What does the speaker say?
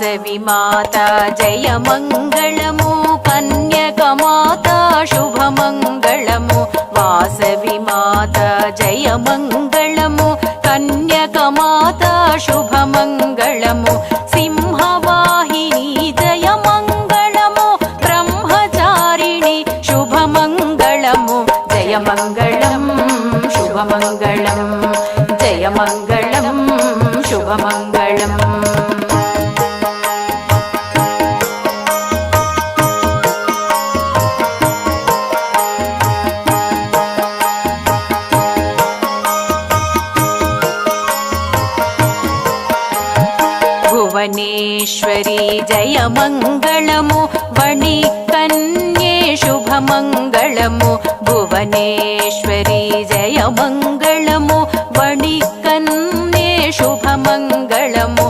వాసవి మాత జయ మంగళము కన్యకమాత శుభమంగళము వాసవి మాత జయ మంగళము కన్యకమాత శుభమంగళము సింహవాహిని జయ మంగళము బ్రహ్మచారిణి శుభమంగళము జయ మంగళం శుభమంగళం జయ మంగళం శుభమంగళం భువనేశ్వరి జయ మంగళము వణి కన్యే శుభమంగళము భువనేశ్వరి జయ మంగళము వణి కన్యే శుభమంగళము